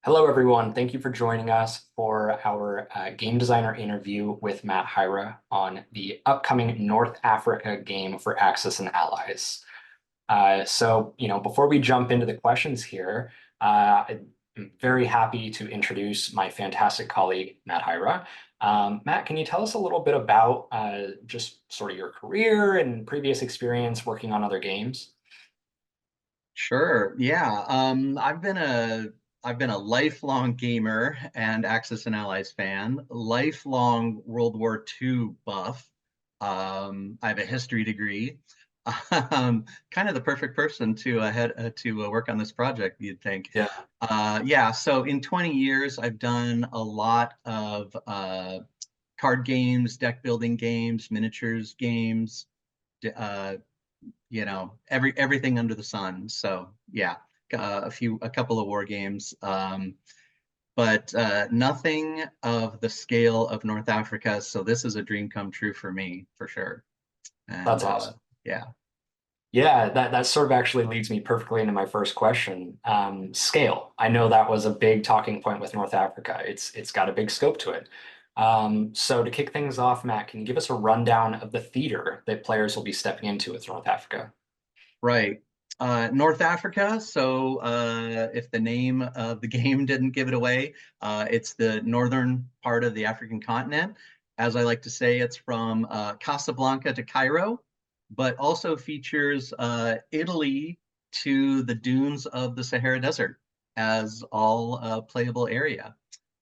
Hello, everyone. Thank you for joining us for our game designer interview with Matt Hyra on the upcoming North Africa game for Axis and Allies. Before we jump into the questions here, I'm very happy to introduce my fantastic colleague, Matt Hyra. Matt, can you tell us a little bit about just sort of your career and previous experience working on other games? Sure. Yeah. I've been a lifelong gamer and Axis and Allies fan, lifelong World War II buff. I have a history degree. Kind of the perfect person to work on this project, you'd think. Yeah, Yeah. So in 20 years, I've done a lot of card games, deck building games, miniatures games, uh, everything under the sun. So yeah, a couple of war games, but nothing of the scale of North Africa. So this is a dream come true for me for sure. that's And awesome. yeah, Yeah, that sort of actually leads me perfectly into my first question. Scale. I know that was a big talking point with North Africa. It's got a big scope to it. So to kick things off, Matt, can you give us a rundown of the theater that players will be stepping into with North Africa? right. North Africa. So if the name of the game didn't give it away, it's the northern part of the African continent. As I like to say, it's from Casablanca to Cairo, but also features Italy to the dunes of the Sahara Desert as all playable area.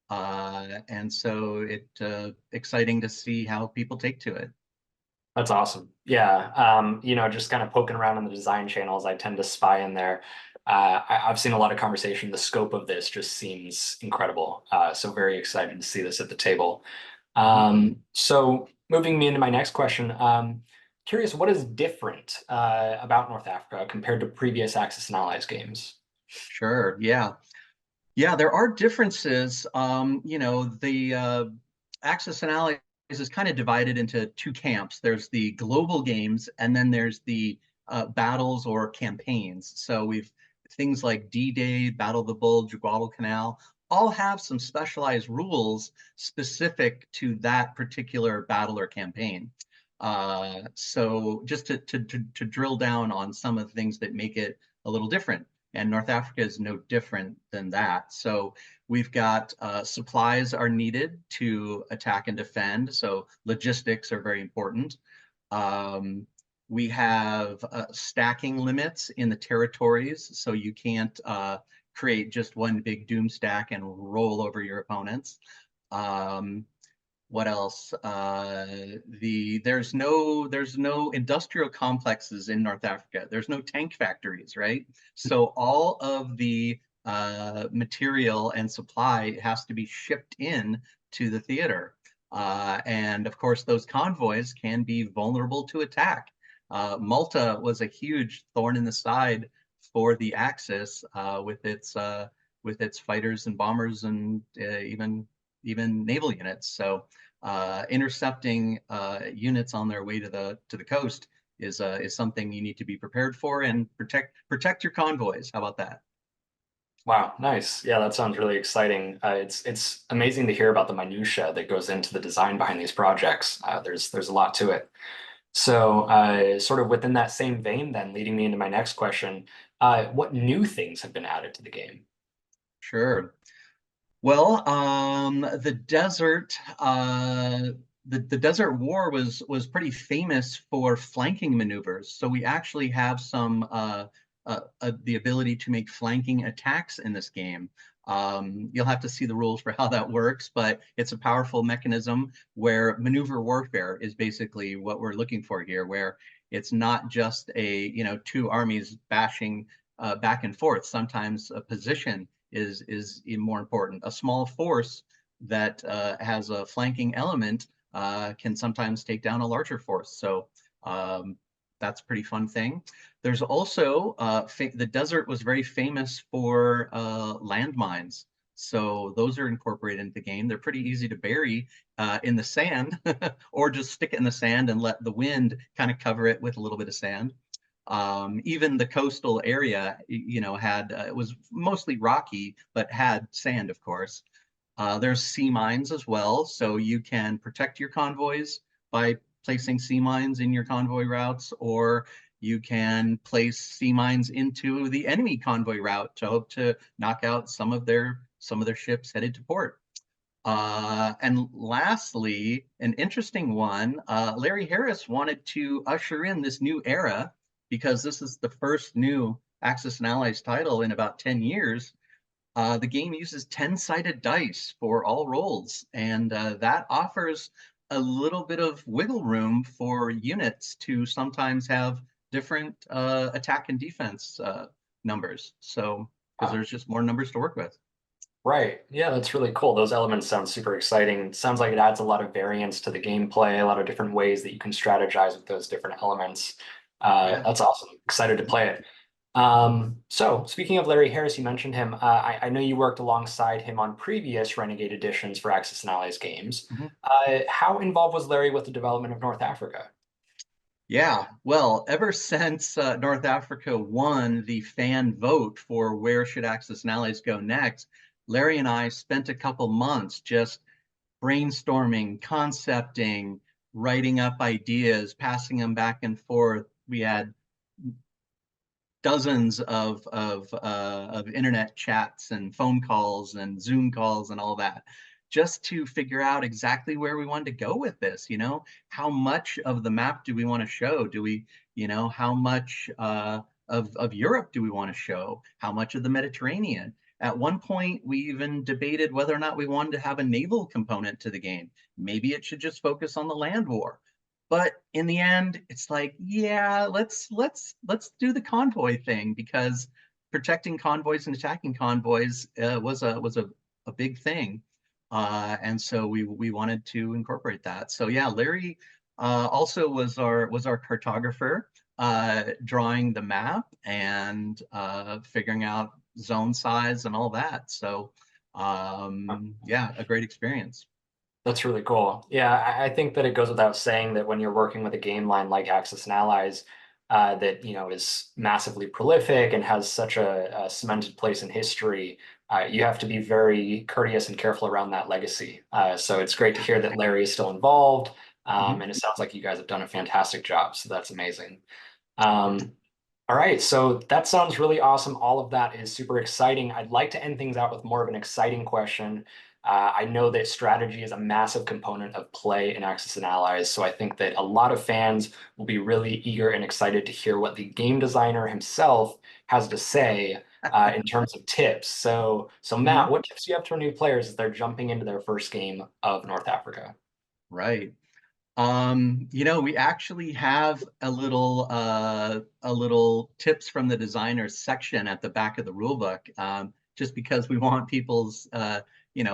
And so exciting to see how people take to it. That's awesome. Yeah. Just kind of poking around in the design channels, I tend to spy in there. I've seen a lot of conversation. The scope of this just seems incredible. So very excited to see this at the table. So moving me into my next question, curious what is different about North Africa compared to previous Axis and Allies games? Sure. Yeah. Yeah, there are differences. The Axis and Allies is kind of divided into two camps. There's the global games, and then there's the battles or campaigns. So we've things like D-Day, Battle of the Bulge, Guadalcanal, all have some specialized rules specific to that particular battle or campaign. So just to drill down on some of the things that make it a little different, and North Africa is no different than that. So we've got supplies are needed to attack and defend. So logistics are very important. Um, we have stacking limits in the territories, so you can't create just one big doom stack and roll over your opponents. Um, what else? There's no industrial complexes in North Africa. There's no tank factories, right? So all of the material and supply has to be shipped in to the theater. And of course, those convoys can be vulnerable to attack. Malta was a huge thorn in the side for the Axis with its fighters and bombers and even naval units. So intercepting units on their way to the coast is something you need to be prepared for and protect your convoys. How about that? Wow, nice. Yeah, that sounds really exciting. It's amazing to hear about the minutia that goes into the design behind these projects. There's a lot to it. So, sort of within that same vein, then leading me into my next question, what new things have been added to the game? Sure. Well, the desert, the Desert War was pretty famous for flanking maneuvers. So we actually have some the ability to make flanking attacks in this game. You'll have to see the rules for how that works, but it's a powerful mechanism where maneuver warfare is basically what we're looking for here, where it's not just two armies bashing back and forth. Sometimes a position is more important. A small force that has a flanking element can sometimes take down a larger force. So that's a pretty fun thing. There's also the desert was very famous for landmines. So those are incorporated into the game. They're pretty easy to bury in the sand or just stick it in the sand and let the wind kind of cover it with a little bit of sand. Even the coastal area, had it was mostly rocky, but had sand, of course. There's sea mines as well, so you can protect your convoys by placing sea mines in your convoy routes, or you can place sea mines into the enemy convoy route to hope to knock out some of their ships headed to port. And lastly, an interesting one, Larry Harris wanted to usher in this new era because this is the first new Axis and Allies title in about 10 years. The game uses 10-sided dice for all rolls, and that offers a little bit of wiggle room for units to sometimes have different attack and defense numbers. So, because there's just more numbers to work with. Right. Yeah, that's really cool. Those elements sound super exciting. Sounds like it adds a lot of variance to the gameplay, a lot of different ways that you can strategize with those different elements. Yeah. That's awesome. Excited to play it. So speaking of Larry Harris, you mentioned him. I know you worked alongside him on previous Renegade editions for Axis and Allies games. Mhm. How involved was Larry with the development of North Africa? Yeah, well, ever since North Africa won the fan vote for where should Axis and Allies go next, Larry and I spent a couple months just brainstorming, concepting, writing up ideas, passing them back and forth. We had dozens of internet chats and phone calls and Zoom calls and all that, just to figure out exactly where we wanted to go with this. How much of the map do we want to show? Do we, how much of Europe do we want to show? How much of the Mediterranean? At one point, we even debated whether or not we wanted to have a naval component to the game. Maybe it should just focus on the land war. But in the end, it's like, yeah, let's do the convoy thing because protecting convoys and attacking convoys was a big thing, and so we wanted to incorporate that. So yeah, Larry also was our cartographer, drawing the map and figuring out zone size and all that. So yeah, a great experience. That's really cool. Yeah, I think that it goes without saying that when you're working with a game line like Axis and Allies, that is massively prolific and has such a cemented place in history, you have to be very courteous and careful around that legacy. So it's great to hear that Larry is still involved, Mhm. and it sounds like you guys have done a fantastic job. So that's amazing. Um, all right, so that sounds really awesome. All of that is super exciting. I'd like to end things out with more of an exciting question. I know that strategy is a massive component of play in Axis and Allies, so I think that a lot of fans will be really eager and excited to hear what the game designer himself has to say in terms of tips. So Matt, Mhm. what tips do you have for new players as they're jumping into their first game of North Africa? Right. We actually have a little tips from the designers section at the back of the rule book, just because we want people's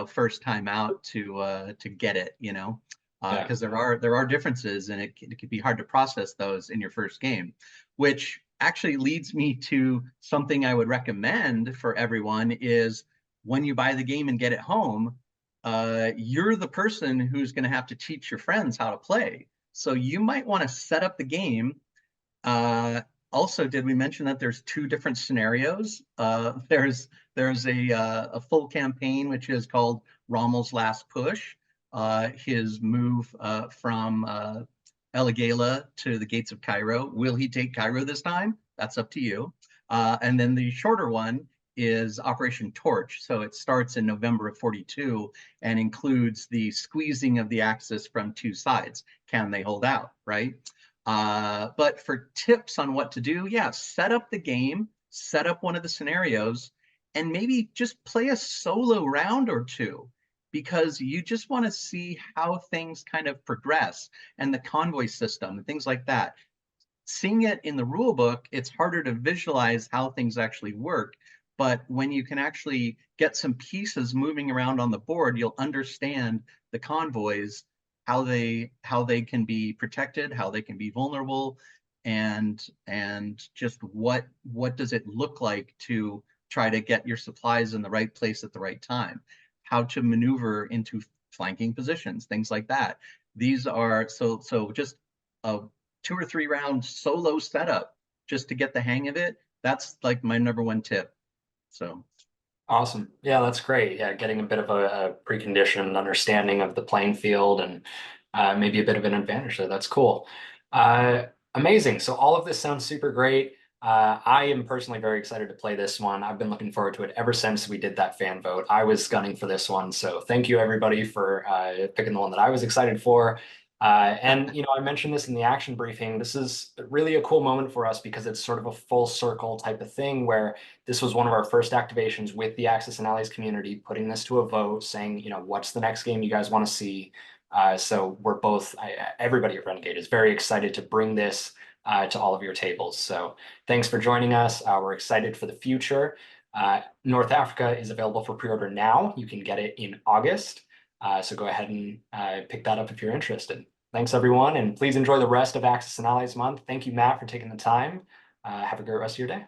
first time out to get it, Yeah. because there are differences and it can be hard to process those in your first game, which actually leads me to something I would recommend for everyone is when you buy the game and get it home, you're the person who's going to have to teach your friends how to play. So you might want to set up the game. Uh, Also, did we mention that there's two different scenarios? There's a full campaign which is called Rommel's Last Push. His move from Eligala to the gates of Cairo. Will he take Cairo this time? That's up to you. And then the shorter one is Operation Torch. So it starts in November of 42 and includes the squeezing of the Axis from two sides. Can they hold out, right? But for tips on what to do, yeah, set up the game, set up one of the scenarios, and maybe just play a solo round or two because you just want to see how things kind of progress and the convoy system and things like that. Seeing it in the rule book, it's harder to visualize how things actually work. But when you can actually get some pieces moving around on the board, you'll understand the convoys, how they can be protected, how they can be vulnerable, and just what does it look like to try to get your supplies in the right place at the right time, how to maneuver into flanking positions, things like that. These are so just a 2 or 3 round solo setup just to get the hang of it, that's like my number one tip. So Awesome. Yeah, that's great. Yeah, getting a bit of a preconditioned understanding of the playing field and maybe a bit of an advantage there. That's cool. Amazing. So all of this sounds super great. I am personally very excited to play this one. I've been looking forward to it ever since we did that fan vote. I was gunning for this one. So thank you everybody for picking the one that I was excited for. And I mentioned this in the action briefing. This is really a cool moment for us because it's sort of a full circle type of thing where this was one of our first activations with the Axis and Allies community, putting this to a vote, saying, what's the next game you guys want to see? So we're both, everybody at Renegade is very excited to bring this to all of your tables. So thanks for joining us. We're excited for the future. North Africa is available for pre-order now. You can get it in August. So go ahead and pick that up if you're interested. Thanks, everyone, and please enjoy the rest of Axis and Allies month. Thank you, Matt, for taking the time. Have a great rest of your day.